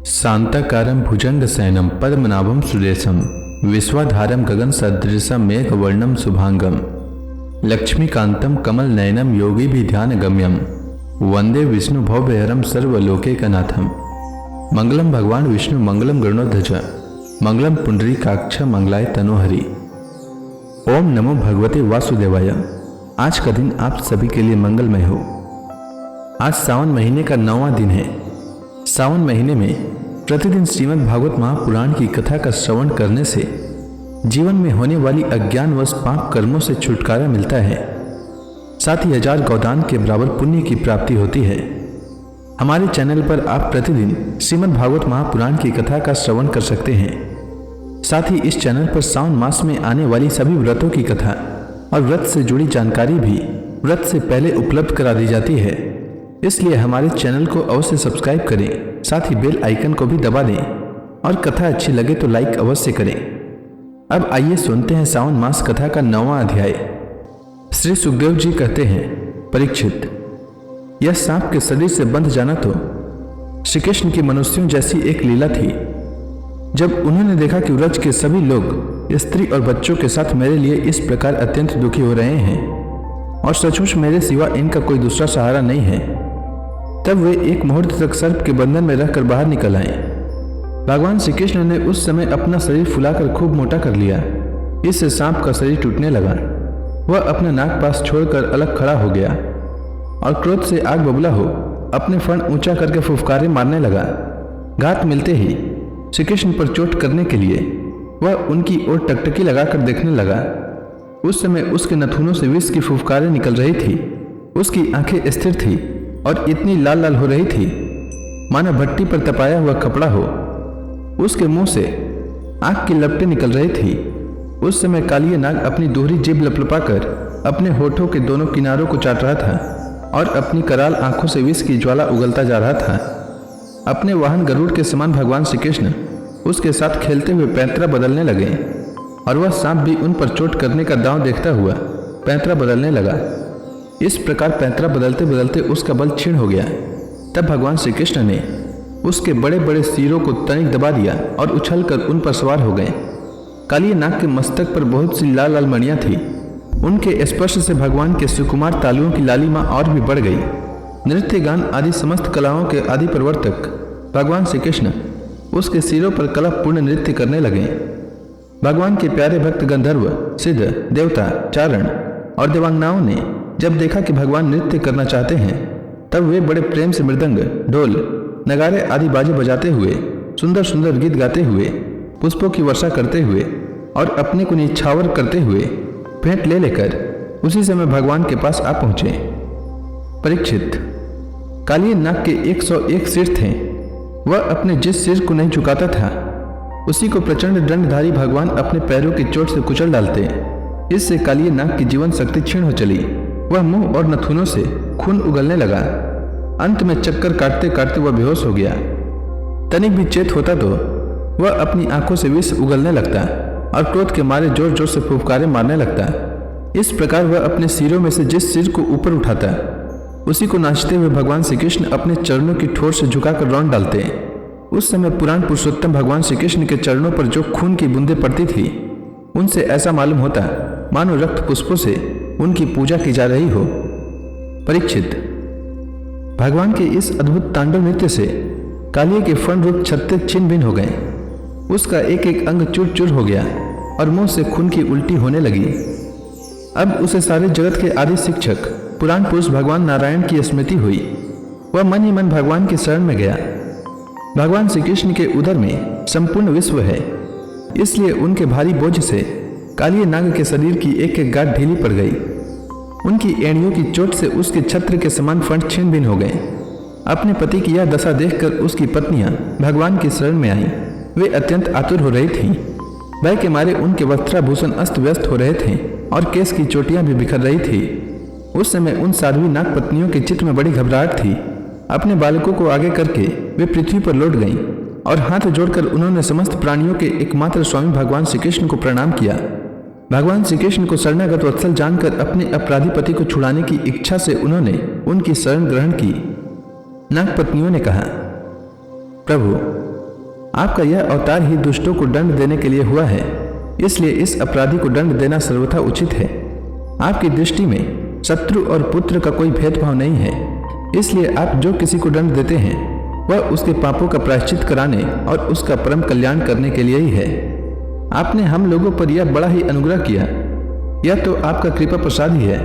शांताकारं भुजंगशयनं पद्मनाभं सुरेशं विश्वाधारं गगनसदृशं मेघवर्णं शुभांगं लक्ष्मीकान्तं कमलनयनं योगिभिध्यानगम्यं वंदे विष्णुभवभयहरं सर्वलोकैकनाथं। मंगलम भगवान विष्णु मंगलम गरुड़ध्वज मंगलम पुंडरीकाक्ष मंगलाय तनोहरि। ओम नमो भगवते वासुदेवाय। आज का दिन आप सभी के लिए मंगलमय हो। आज सावन महीने का 9वां दिन है। सावन महीने में प्रतिदिन श्रीमद् भागवत महापुराण की कथा का श्रवण करने से जीवन में होने वाली अज्ञानवश पाप कर्मों से छुटकारा मिलता है, साथ ही 1000 गौदान के बराबर पुण्य की प्राप्ति होती है। हमारे चैनल पर आप प्रतिदिन श्रीमद् भागवत महापुराण की कथा का श्रवण कर सकते हैं। साथ ही इस चैनल पर सावन मास में आने वाली सभी व्रतों की कथा और व्रत से जुड़ी जानकारी भी व्रत से पहले उपलब्ध करा दी जाती है। इसलिए हमारे चैनल को अवश्य सब्सक्राइब करें, साथ ही बेल आइकन को भी दबा दें और कथा अच्छी लगे तो लाइक अवश्य करें। अब आइए सुनते हैं सावन मास कथा का 9वां अध्याय। श्री सुखदेव जी कहते हैं, परीक्षित, यह सांप के शरीर से बंध जाना तो श्री कृष्ण की मनुष्यों जैसी एक लीला थी। जब उन्होंने देखा कि व्रज के सभी लोग स्त्री और बच्चों के साथ मेरे लिए इस प्रकार अत्यंत दुखी हो रहे हैं और सचमुच मेरे सिवा इनका कोई दूसरा सहारा नहीं है, तब वे एक मुहूर्त तक सर्प के बंधन में रहकर बाहर निकल आए। भगवान श्री कृष्ण ने उस समय अपना शरीर फुलाकर खूब मोटा कर लिया। इससे सांप का शरीर टूटने लगा। वह अपना नाक पास छोड़कर अलग खड़ा हो गया और क्रोध से आग बबूला हो अपने फण ऊंचा करके फुफकारे मारने लगा। घात मिलते ही श्री कृष्ण पर चोट करने के लिए वह उनकी ओर टकटकी लगाकर देखने लगा। उस समय उसके नथुनों से विष की फुफकारें निकल रही थी। उसकी आंखें स्थिर थी और इतनी लाल लाल हो रही थी मानो भट्टी पर तपाया हुआ कपड़ा हो। उसके मुंह से आग की लपटें निकल रही थी। उस समय कालिया नाग अपनी दोहरी जीभ लपलपाकर अपने होठों के दोनों किनारों को चाट रहा था और अपनी कराल आंखों से विष की ज्वाला उगलता जा रहा था। अपने वाहन गरुड़ के समान भगवान श्री कृष्ण उसके साथ खेलते हुए पैंतरा बदलने लगे और वह सांप भी उन पर चोट करने का दांव देखता हुआ पैंतरा बदलने लगा। इस प्रकार पैंतरा बदलते बदलते उसका बल क्षीण हो गया। तब भगवान श्री कृष्ण ने उसके बड़े बड़े सिरों को तनिक दबा दिया और उछलकर उन पर सवार हो गए। कालिया नाग के मस्तक पर बहुत सी लाल लाल मणियां थी। उनके स्पर्श से भगवान के सुकुमार तालुओं की लालिमा और भी बढ़ गई। नृत्य गान आदि समस्त कलाओं के आदि प्रवर्तक भगवान श्री कृष्ण उसके सिरों पर कलापूर्ण नृत्य करने लगे। भगवान के प्यारे भक्त गंधर्व, सिद्ध, देवता, चारण और देवांगनाओं ने जब देखा कि भगवान नृत्य करना चाहते हैं, तब वे बड़े प्रेम से मृदंग, ढोल, नगारे आदि बाजे बजाते हुए, सुंदर सुंदर गीत गाते हुए, पुष्पों की वर्षा करते हुए और अपने को निछावर करते हुए भेंट ले लेकर उसी समय भगवान के पास आ पहुंचे। परीक्षित, कालिया नाग के 101 सिर थे। वह अपने जिस सिर को नहीं झुकाता था उसी को प्रचंड दंडधारी भगवान अपने पैरों की चोट से कुचल डालते। इससे कालिया नाग की जीवन शक्ति क्षीण हो चली। वह मुंह और नथुनों से खून उगलने लगा। अंत में चक्कर काटते काटते वह बेहोश हो गया। तनिक भी चेत होता तो वह अपनी आंखों से विष उगलने लगता और क्रोध के मारे जोर जोर से फुफकारे मारने लगता। इस प्रकार वह अपने सिरों में से जिस सिर को ऊपर उठाता उसी को नाचते हुए भगवान श्री कृष्ण अपने चरणों की ठोर से झुकाकर रौंद डालते। उस समय पुराण पुरुषोत्तम भगवान श्री कृष्ण के चरणों पर जो खून की बूंदें पड़ती थी उनसे ऐसा मालूम होता मानो रक्त पुष्पों से उनकी पूजा की जा रही हो। परीक्षित, भगवान के इस अद्भुत तांडव नृत्य से कालिया के फण रूप छत्ते छिन्न भिन्न हो गए। उसका एक एक अंग चूर चूर हो गया और मुंह से खून की उल्टी होने लगी। अब उसे सारे जगत के आदि शिक्षक पुराण पुरुष भगवान नारायण की स्मृति हुई। वह मन ही मन भगवान की शरण में गया। भगवान श्री कृष्ण के उदर में संपूर्ण विश्व है, इसलिए उनके भारी बोझ से कालिया नाग के शरीर की एक एक गांठ ढीली पड़ गई। उनकी एड़ियों की चोट से उसके छत्र के समान फण छिन्न भिन्न हो गए। अपने पति की यह दशा देखकर उसकी पत्नियां भगवान की शरण में आईं। वे अत्यंत आतुर हो रही थीं। भय के मारे उनके वस्त्राभूषण अस्त व्यस्त हो रहे थे और केस की चोटियां भी बिखर रही थी। उस समय उन साध्वी नाग पत्नियों के चित्त में बड़ी घबराहट थी। अपने बालकों को आगे करके वे पृथ्वी पर लौट गईं और हाथ जोड़कर उन्होंने समस्त प्राणियों के एकमात्र स्वामी भगवान श्री कृष्ण को प्रणाम किया। भगवान श्री कृष्ण को शरणागत वत्सल जानकर अपने अपराधी पति को छुड़ाने की इच्छा से उन्होंने उनकी शरण ग्रहण की। नाग पत्नियों ने कहा, प्रभु, आपका यह अवतार ही दुष्टों को दंड देने के लिए हुआ है, इसलिए इस अपराधी को दंड देना सर्वथा उचित है। आपकी दृष्टि में शत्रु और पुत्र का कोई भेदभाव नहीं है, इसलिए आप जो किसी को दंड देते हैं वह उसके पापों का प्रायश्चित कराने और उसका परम कल्याण करने के लिए ही है। आपने हम लोगों पर यह बड़ा ही अनुग्रह किया, यह तो आपका कृपा प्रसाद ही है,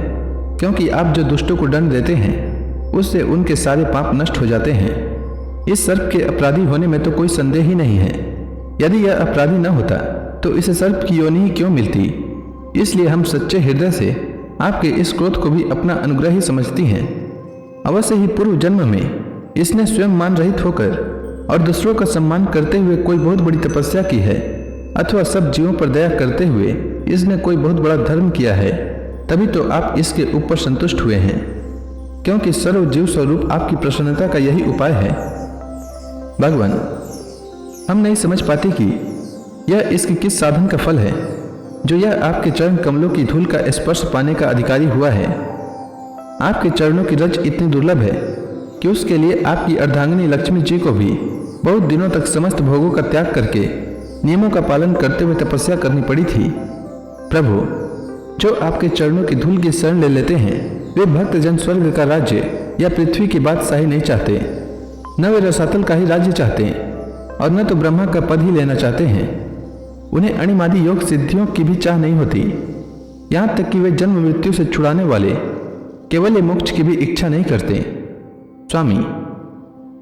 क्योंकि आप जो दुष्टों को दंड देते हैं उससे उनके सारे पाप नष्ट हो जाते हैं। इस सर्प के अपराधी होने में तो कोई संदेह ही नहीं है। यदि यह अपराधी न होता तो इसे सर्प की योनि ही क्यों मिलती। इसलिए हम सच्चे हृदय से आपके इस क्रोध को भी अपना अनुग्रह ही समझती हैं। अवश्य ही पूर्व जन्म में इसने स्वयं मान रहित होकर और दूसरों का सम्मान करते हुए कोई बहुत बड़ी तपस्या की है, अथवा सब जीवों पर दया करते हुए इसने कोई बहुत बड़ा धर्म किया है, तभी तो आप इसके ऊपर संतुष्ट हुए हैं, क्योंकि सर्व जीव स्वरूप आपकी प्रसन्नता का यही उपाय है। भगवान, हम नहीं समझ पाते कि यह इसके किस साधन का फल है जो यह आपके चरण कमलों की धूल का स्पर्श पाने का अधिकारी हुआ है। आपके चरणों की रज इतनी दुर्लभ है कि उसके लिए आपकी अर्धांगिनी लक्ष्मी जी को भी बहुत दिनों तक समस्त भोगों का त्याग करके नियमों का पालन करते हुए तपस्या करनी पड़ी थी। प्रभु, जो आपके चरणों की धूल की शरण ले लेते हैं वे भक्तजन स्वर्ग का राज्य या पृथ्वी की बादशाही नहीं चाहते, न वे रसातल का ही राज्य चाहते और न तो ब्रह्मा का पद ही लेना चाहते हैं। उन्हें अणिमादि योग सिद्धियों की भी चाह नहीं होती, यहाँ तक कि वे जन्म मृत्यु से छुड़ाने वाले केवल मोक्ष की भी इच्छा नहीं करते। स्वामी,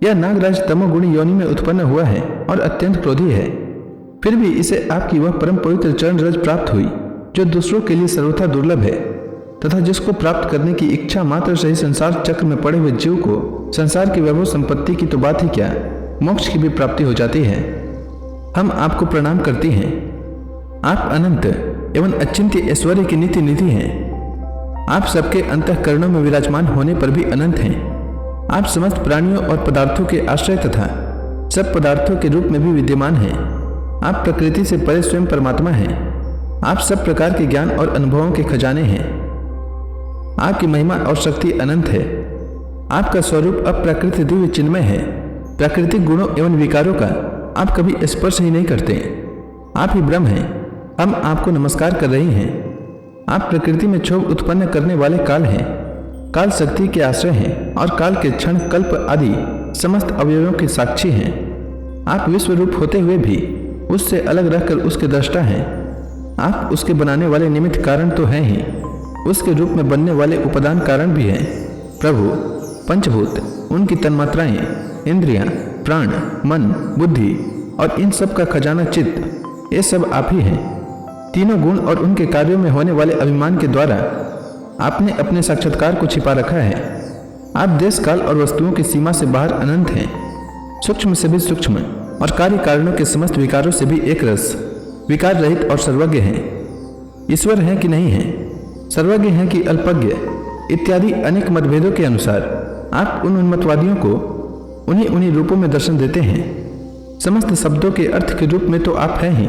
यह नागराज तमोगुणी योनि में उत्पन्न हुआ है और अत्यंत क्रोधी है, फिर भी इसे आपकी वह परम पवित्र चरण रज प्राप्त हुई जो दूसरों के लिए सर्वथा दुर्लभ है, तथा जिसको प्राप्त करने की इच्छा मात्र से ही संसार चक्र में पड़े हुए जीव को संसार की वैभव संपत्ति की तो बात ही क्या, मोक्ष की भी प्राप्ति हो जाती है। हम आपको प्रणाम करती हैं। आप अनंत एवं अचिंत्य ऐश्वर्य की नित्य निधि हैं। आप सबके अंतःकरणों में विराजमान होने पर भी अनंत हैं। आप समस्त प्राणियों और पदार्थों के आश्रय तथा सब पदार्थों के रूप में भी विद्यमान हैं। आप प्रकृति से परे स्वयं परमात्मा हैं। आप सब प्रकार के ज्ञान और अनुभवों के खजाने हैं। आपकी महिमा और शक्ति अनंत है। आपका स्वरूप अप्राकृत दिव्य चिन्मय है। प्राकृतिक गुणों एवं विकारों का आप कभी स्पर्श ही नहीं करते। आप ही ब्रह्म हैं। हम आपको नमस्कार कर रही हैं। आप प्रकृति में क्षोभ उत्पन्न करने वाले काल हैं, काल शक्ति के आश्रय हैं और काल के क्षण कल्प आदि समस्त अवयवों के साक्षी हैं। आप विश्व रूप होते हुए भी उससे अलग रहकर उसके दृष्टा हैं। आप उसके बनाने वाले निमित्त कारण तो हैं ही, उसके रूप में बनने वाले उपादान कारण भी हैं। प्रभु, पंचभूत, उनकी तन्मात्राएं, इंद्रियां, प्राण, मन, बुद्धि और इन सब का खजाना चित्त, ये सब आप ही हैं। तीनों गुण और उनके कार्यों में होने वाले अभिमान के द्वारा आपने अपने साक्षात्कार को छिपा रखा है। आप देश काल और वस्तुओं की सीमा से बाहर अनंत हैं, सूक्ष्म से भी सूक्ष्म और कार्य कारणों के समस्त विकारों से भी एक रस, विकार रहित और सर्वज्ञ हैं। ईश्वर हैं कि नहीं हैं, सर्वज्ञ हैं कि अल्पज्ञ, इत्यादि अनेक मतभेदों के अनुसार आप उन उन्मतवादियों को उन्हीं रूपों में दर्शन देते हैं। समस्त शब्दों के अर्थ के रूप में तो आप हैं ही,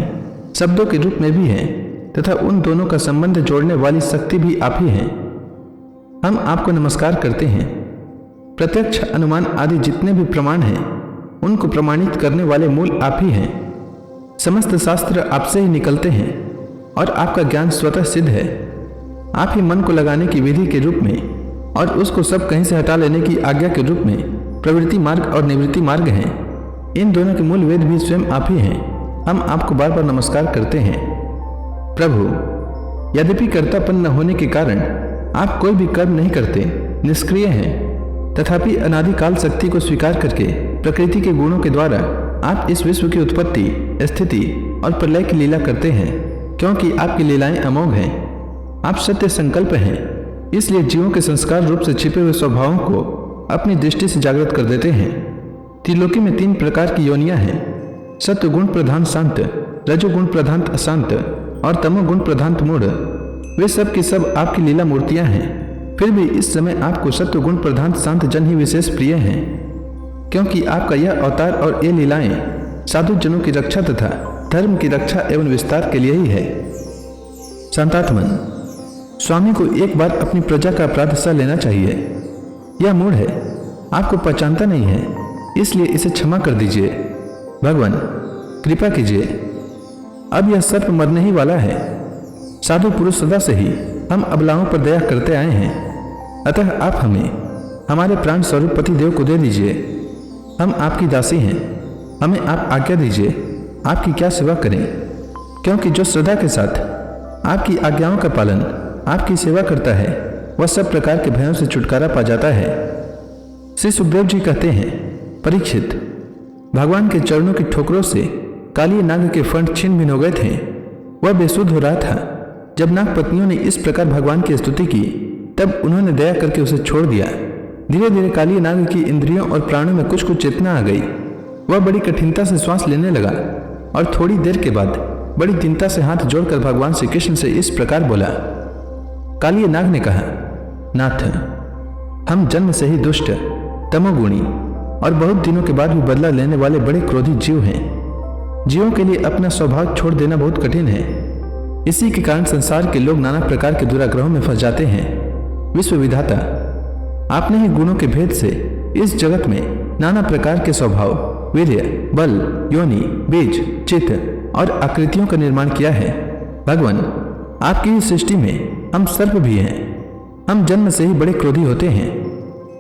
शब्दों के रूप में भी हैं, तथा उन दोनों का संबंध जोड़ने वाली शक्ति भी आप ही हैं। हम आपको नमस्कार करते हैं। प्रत्यक्ष, अनुमान आदि जितने भी प्रमाण हैं उनको प्रमाणित करने वाले मूल आप ही हैं। समस्त शास्त्र आपसे ही निकलते हैं और आपका ज्ञान स्वतः सिद्ध है। आप ही मन को लगाने की विधि के रूप में और उसको सब कहीं से हटा लेने की आज्ञा के रूप में प्रवृत्ति मार्ग और निवृत्ति मार्ग हैं। इन दोनों के मूल वेद भी स्वयं आप ही हैं। हम आपको बार बार नमस्कार करते हैं। प्रभु, यद्यपि कर्तापन न होने के कारण आप कोई भी कर्म नहीं करते, निष्क्रिय हैं, तथापि अनादिकाल शक्ति को स्वीकार करके प्रकृति के गुणों के द्वारा आप इस विश्व की उत्पत्ति, स्थिति और प्रलय की लीला करते हैं, क्योंकि आपकी लीलाएं अमोघ हैं। आप सत्य संकल्प हैं, इसलिए जीवों के संस्कार रूप से छिपे हुए स्वभावों को अपनी दृष्टि से जागृत कर देते हैं। त्रिलोकी में 3 प्रकार की योनियां हैं, सत्व गुण प्रधान शांत, रजोगुण प्रधान अशांत और तमोगुण प्रधान मूढ़। वे सब की सब आपकी लीला मूर्तियां हैं। फिर भी इस समय आपको सत्व गुण प्रधान शांत जन ही विशेष प्रिय हैं, क्योंकि आपका यह अवतार और ये लीलाएं साधु जनों की रक्षा तथा धर्म की रक्षा एवं विस्तार के लिए ही है। शांतात्मन, स्वामी को एक बार अपनी प्रजा का अपराध सह लेना चाहिए। यह मूढ़ है, आपको पहचानता नहीं है, इसलिए इसे क्षमा कर दीजिए। भगवान, कृपा कीजिए, अब यह सर्प मरने ही वाला है। साधु पुरुष सदा से ही हम अबलाओं पर दया करते आए हैं, अतः आप हमें हमारे प्राण स्वरूप पति देव को दे दीजिए। हम आपकी दासी हैं, हमें आप आज्ञा दीजिए आपकी क्या सेवा करें, क्योंकि जो श्रद्धा के साथ आपकी आज्ञाओं का पालन आपकी सेवा करता है वह सब प्रकार के भयों से छुटकारा पा जाता है। श्री सुखदेव जी कहते हैं, परीक्षित, भगवान के चरणों की ठोकरों से काली नाग के फंड छिन्न भिन्न हो गए थे। वह बेसुध हो रहा था। जब नाग पत्नियों ने इस प्रकार भगवान की स्तुति की तब उन्होंने दया करके उसे छोड़ दिया। धीरे धीरे काली नाग की इंद्रियों और प्राणों में कुछ कुछ चेतना आ गई। वह बड़ी कठिनता से श्वास लेने लगा और थोड़ी देर के बाद बड़ी दीनता से हाथ जोड़कर भगवान श्री कृष्ण से इस प्रकार बोला। काली नाग ने कहा, नाथ, हम जन्म से ही दुष्ट, तमोगुणी और बहुत दिनों के बाद भी बदला लेने वाले बड़े क्रोधी जीव हैं। जीवों के लिए अपना स्वभाव छोड़ देना बहुत कठिन है। इसी के कारण संसार के लोग नाना प्रकार के दुराग्रहों में फंस जाते हैं। विश्व विधाता, आपने ही गुणों के भेद से इस जगत में नाना प्रकार के स्वभाव, वीर्य, बल, योनि, बीज, चित्त और आकृतियों का निर्माण किया है। भगवान, आपकी इस सृष्टि में हम सर्प भी हैं। हम जन्म से ही बड़े क्रोधी होते हैं।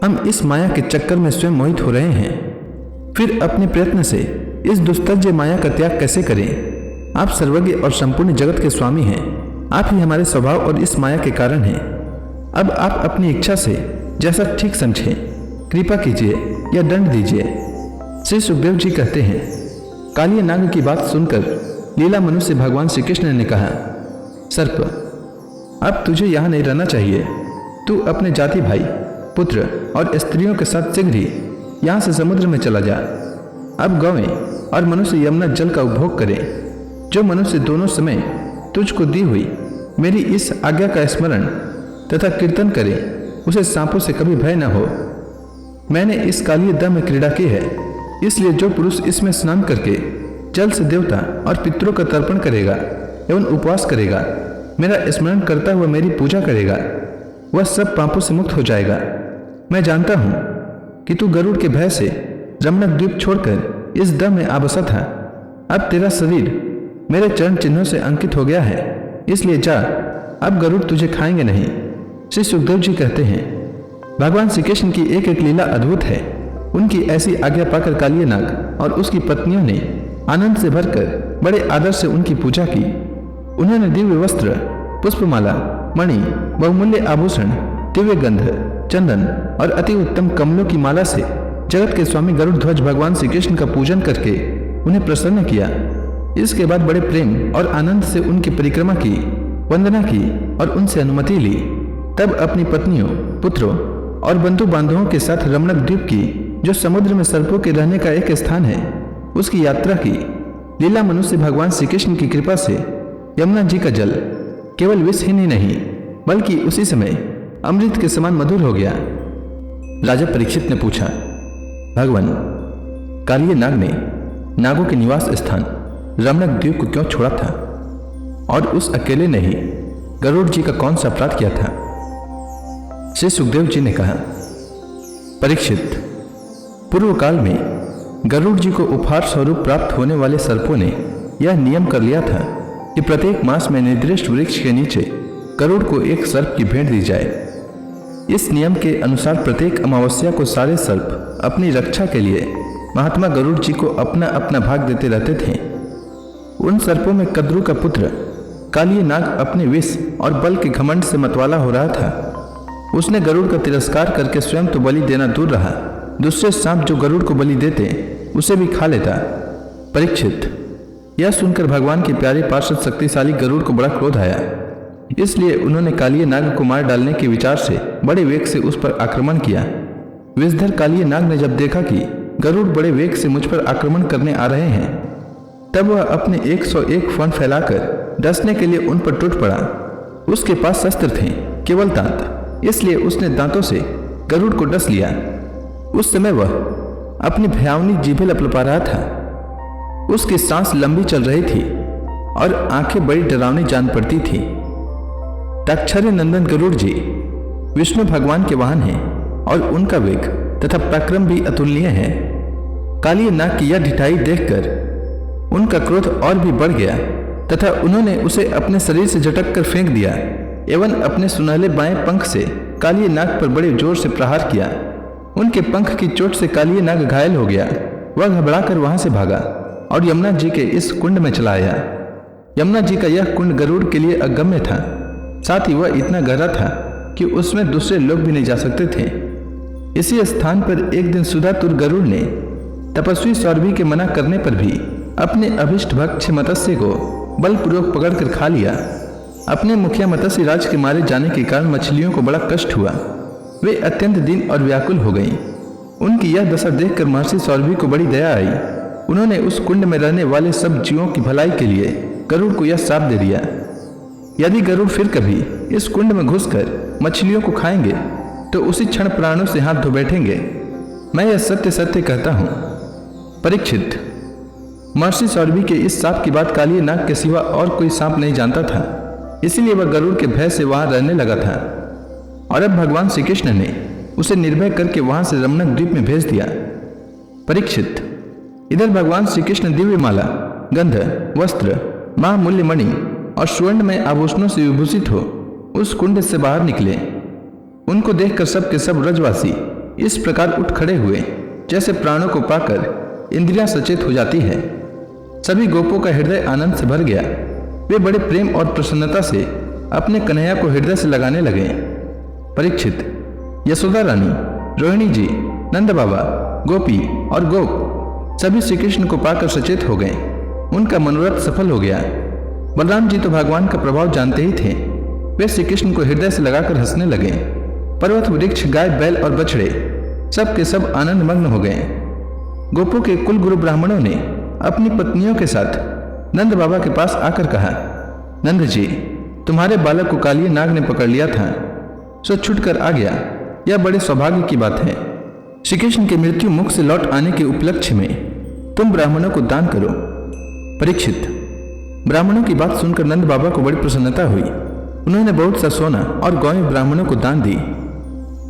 हम इस माया के चक्कर में स्वयं मोहित हो रहे हैं। फिर अपने प्रयत्न से इस दुस्तज्य माया का त्याग कैसे करें? आप सर्वज्ञ और संपूर्ण जगत के स्वामी हैं। आप ही हमारे स्वभाव और इस माया के कारण हैं। अब आप अपनी इच्छा से जैसा ठीक समझें, कृपा कीजिए या दंड दीजिए। श्री सुखदेव जी कहते हैं, काली नाग की बात सुनकर लीला मनु से भगवान श्री कृष्ण ने कहा, सर्प, अब तुझे यहाँ नहीं रहना चाहिए। तू अपने जाति भाई, पुत्र और स्त्रियों के साथ शीघ्र ही यहाँ से समुद्र में चला जा। अब गौएं और मनुष्य यमुना जल का उपभोग करें। जो मनुष्य दोनों समय तुझको दी हुई मेरी इस आज्ञा का स्मरण तथा कीर्तन करे, उसे सांपों से कभी भय न हो। मैंने इस काली दम में क्रीड़ा की है, इसलिए जो पुरुष इसमें स्नान करके जल से देवता और पितरों का तर्पण करेगा एवं उपवास करेगा, मेरा स्मरण करता हुआ मेरी पूजा करेगा, वह सब पापों से मुक्त हो जाएगा। मैं जानता हूँ कि तू गरुड़ के भय से रमणक द्वीप छोड़कर इस दम में आ बसा था। अब तेरा शरीर मेरे चरण चिन्हों से अंकित हो गया है, इसलिए जा, अब गरुड़ तुझे खाएंगे नहीं। श्री सुखदेव जी कहते हैं, भगवान श्री कृष्ण की एक एक लीला अद्भुत है। उनकी ऐसी आज्ञा पाकर काली नाग और उसकी पत्नियों ने आनंद से भरकर बड़े आदर से उनकी पूजा की। उन्होंने दिव्य वस्त्र, पुष्पमाला, मणि, बहुमूल्य आभूषण, दिव्य गंध, चंदन और अति उत्तम कमलों की माला से जगत के स्वामी गरुड़ ध्वज भगवान श्री कृष्ण का पूजन करके उन्हें प्रसन्न किया। इसके बाद बड़े प्रेम और आनंद से उनकी परिक्रमा की, वंदना की और उनसे अनुमति ली। तब अपनी पत्नियों, पुत्रों और बंधु बांधवों के साथ रमणक द्वीप की, जो समुद्र में सर्पों के रहने का एक स्थान है, उसकी यात्रा की। लीला मनु से भगवान श्री कृष्ण की कृपा से यमुना जी का जल केवल विषहीन ही नहीं बल्कि उसी समय अमृत के समान मधुर हो गया। राजा परीक्षित ने पूछा, भगवान, काली नाग ने नागों के निवास स्थान रमणक द्वीप को क्यों छोड़ा था और उस अकेले ने ही गरुड़ जी का कौन सा अपराध किया था? श्री सुखदेव जी ने कहा, परीक्षित, पूर्व काल में गरुड़ जी को उपहार स्वरूप प्राप्त होने वाले सर्पों ने यह नियम कर लिया था कि प्रत्येक मास में निर्दिष्ट वृक्ष के नीचे गरुड़ को एक सर्प की भेंट दी जाए। इस नियम के अनुसार प्रत्येक अमावस्या को सारे सर्प अपनी रक्षा के लिए महात्मा गरुड़ जी को अपना अपना भाग देते रहते थे। उन सर्पों में कद्रू का पुत्र काली नाग अपने विष और बल के घमंड से मतवाला हो रहा था। उसने गरुड़ का तिरस्कार करके स्वयं तो बलि देना दूर रहा, दूसरे सांप जो गरुड़ को बलि देते उसे भी खा लेता। परीक्षित, यह सुनकर भगवान के प्यारे पार्षद शक्तिशाली गरुड़ को बड़ा क्रोध आया। इसलिए उन्होंने काली नाग को मार डालने के विचार से बड़े वेग से उस पर आक्रमण किया। विषधर काली नाग ने जब देखा कि गरुड़ बड़े वेग से मुझ पर आक्रमण करने आ रहे हैं, तब वह अपने 101 फण फैलाकर डसने के लिए उन पर टूट पड़ा। उसके पास शस्त्र थे, केवल दांत, इसलिए उसने दांतों से गरुड़ को डस लिया। उस समय वह अपनी भयावनी जीभें लपलपा रहा था। उसकी सांस लंबी चल रही थी और आंखें बड़ी डरावनी जान पड़ती थी। ताक्षर्य नंदन गरुड़ जी विष्णु भगवान के वाहन हैं और उनका वेग तथा पराक्रम भी अतुलनीय है। काली नाग की यह ढिठाई देखकर उनका क्रोध और भी बढ़ गया तथा उन्होंने उसे अपने शरीर से झटक कर फेंक दिया एवं अपने सुनहले बाएं पंख से कालिए नाग पर बड़े जोर से प्रहार किया। उनके पंख की चोट से कालिए नाग घायल हो गया। वह घबराकर वहां से भागा और यमुना जी के इस कुंड में चला आया। यमुना जी का यह कुंड गरुड़ के लिए अगम्य था, साथ ही वह इतना गहरा था कि उसमें दूसरे लोग भी नहीं जा सकते थे। इसी स्थान पर एक दिन सुधातुर गरुड़ ने तपस्वी सौरभी के मना करने पर भी अपने अभिष्ट भक्ष्य मत्स्य को बलपूर्वक पकड़कर खा लिया। अपने मुखिया मत्स्य राज के मारे जाने के कारण मछलियों को बड़ा कष्ट हुआ। वे अत्यंत दीन और व्याकुल हो गईं। उनकी यह दशा देखकर महर्षि सौरभी को बड़ी दया आई। उन्होंने उस कुंड में रहने वाले सब जीवों की भलाई के लिए गरुड़ को यह श्राप दे दिया, यदि गरुड़ फिर कभी इस कुंड में घुसकर मछलियों को खाएंगे तो उसी क्षण प्राणों से हाथ धो बैठेंगे। मैं यह सत्य सत्य कहता हूँ। परीक्षित, महर्षि सौरभी के इस सांप की बात कालिए नाग के सिवा और कोई सांप नहीं जानता था, इसलिए वह गरुड़ के भय से वहां रहने लगा था। और अब भगवान श्री कृष्ण ने उसे निर्भय करके वहां से रमणक द्वीप में भेज दिया। परीक्षित, इधर भगवान श्री कृष्ण दिव्य माला, गंध, वस्त्र, महामूल्य मणि और स्वर्ण में आभूषणों से विभूषित हो उस कुंड से बाहर निकले। उनको देखकर सब के सब ब्रजवासी इस प्रकार उठ खड़े हुए जैसे प्राणों को पाकर इंद्रियां सचेत हो जाती है। सभी गोपों का हृदय आनंद से भर गया। वे बड़े प्रेम और प्रसन्नता से अपने कन्हैया को हृदय से लगाने लगे। परीक्षित, यशोदा रानी, रोहिणी जी, नंद बाबा, गोपी और गोप सभी श्री कृष्ण को पाकर सचेत हो गए। उनका मनोरथ सफल हो गया। बलराम जी तो भगवान का प्रभाव जानते ही थे। वे श्री कृष्ण को हृदय से लगाकर हंसने लगे। पर्वत, वृक्ष, गाय, बैल और बछड़े सब के सब आनंद मग्न हो गए। गोपों के कुल गुरु ब्राह्मणों ने अपनी पत्नियों के साथ नंद बाबा के पास आकर कहा, नंद जी, तुम्हारे बालक को कालिए नाग ने पकड़ लिया था, सो छुटकर आ गया। यह बड़े सौभाग्य की बात है। श्री कृष्ण के मृत्यु मुख से लौट आने के उपलक्ष्य में तुम ब्राह्मणों को दान करो। परीक्षित, ब्राह्मणों की बात सुनकर नंद बाबा को बड़ी प्रसन्नता हुई। उन्होंने बहुत सा सोना और गौएं ब्राह्मणों को दान दी।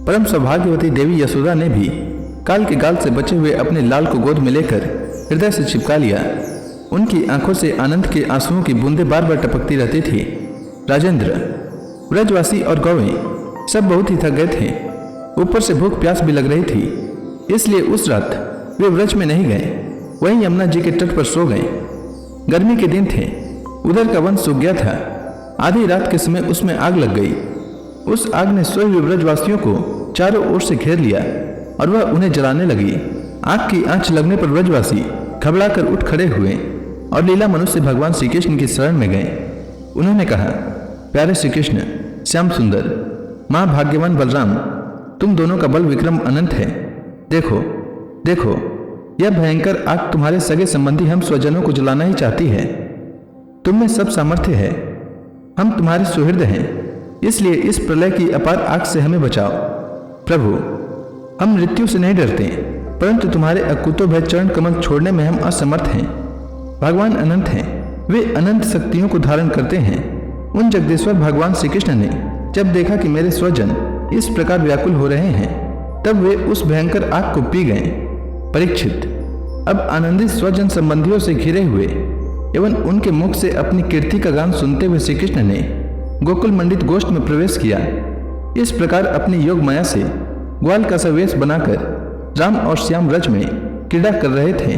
परम सौभाग्यवती देवी यशोदा ने भी काल के गाल से बचे हुए अपने लाल को गोद में लेकर हृदय से चिपका लिया। उनकी आंखों से आनंद के आंसुओं की बूंदें बार बार टपकती रहती थी। राजेंद्र, ब्रजवासी और गौएं सब बहुत ही थक गए थे। ऊपर से भूख प्यास भी लग रही थी, इसलिए उस रात वे व्रज में नहीं गए, वहीं यमुना जी के तट पर सो गए। गर्मी के दिन थे, उधर का वन सूख गया था। आधी रात के समय उसमें आग लग गई। उस आग ने सोए हुए ब्रजवासियों को चारों ओर से घेर लिया और वह उन्हें जलाने लगी। आग की आंच लगने पर ब्रजवासी घबराकर उठ खड़े हुए और लीला मनुष्य भगवान श्री कृष्ण की शरण में गए। उन्होंने कहा, प्यारे श्री कृष्ण, श्याम सुंदर, महाभाग्यवान बलराम, तुम दोनों का बल विक्रम अनंत है। देखो देखो, यह भयंकर आग तुम्हारे सगे संबंधी हम स्वजनों को जलाना ही चाहती है। तुम में सब सामर्थ्य है, हम तुम्हारे सुहृद हैं, इसलिए इस प्रलय की अपार आग से हमें बचाओ। प्रभु, हम मृत्यु से नहीं डरते, परंतु तुम्हारे अकुतोभय चरण कमल छोड़ने में हम असमर्थ हैं। भगवान अनंत हैं, वे अनंत शक्तियों को धारण करते हैं। उन जगदीश्वर भगवान श्री कृष्ण ने जब देखा कि मेरे स्वजन इस प्रकार व्याकुल हो रहे हैं, तब वे उस भयंकर आग को पी गए। परीक्षित, अब आनंदित स्वजन संबंधियों से घिरे हुए एवं उनके मुख से अपनी कीर्ति का गान सुनते हुए श्री कृष्ण ने गोकुल मंडित गोष्ठ में प्रवेश किया। इस प्रकार अपनी योग माया से ग्वाल का सा वेश बनाकर राम और श्याम व्रज में क्रीड़ा कर रहे थे।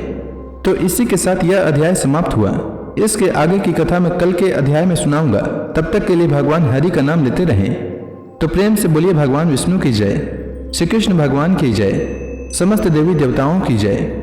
तो इसी के साथ यह अध्याय समाप्त हुआ। इसके आगे की कथा मैं कल के अध्याय में सुनाऊंगा। तब तक के लिए भगवान हरि का नाम लेते रहें। तो प्रेम से बोलिए भगवान विष्णु की जय, श्री कृष्ण भगवान की जय, समस्त देवी देवताओं की जय।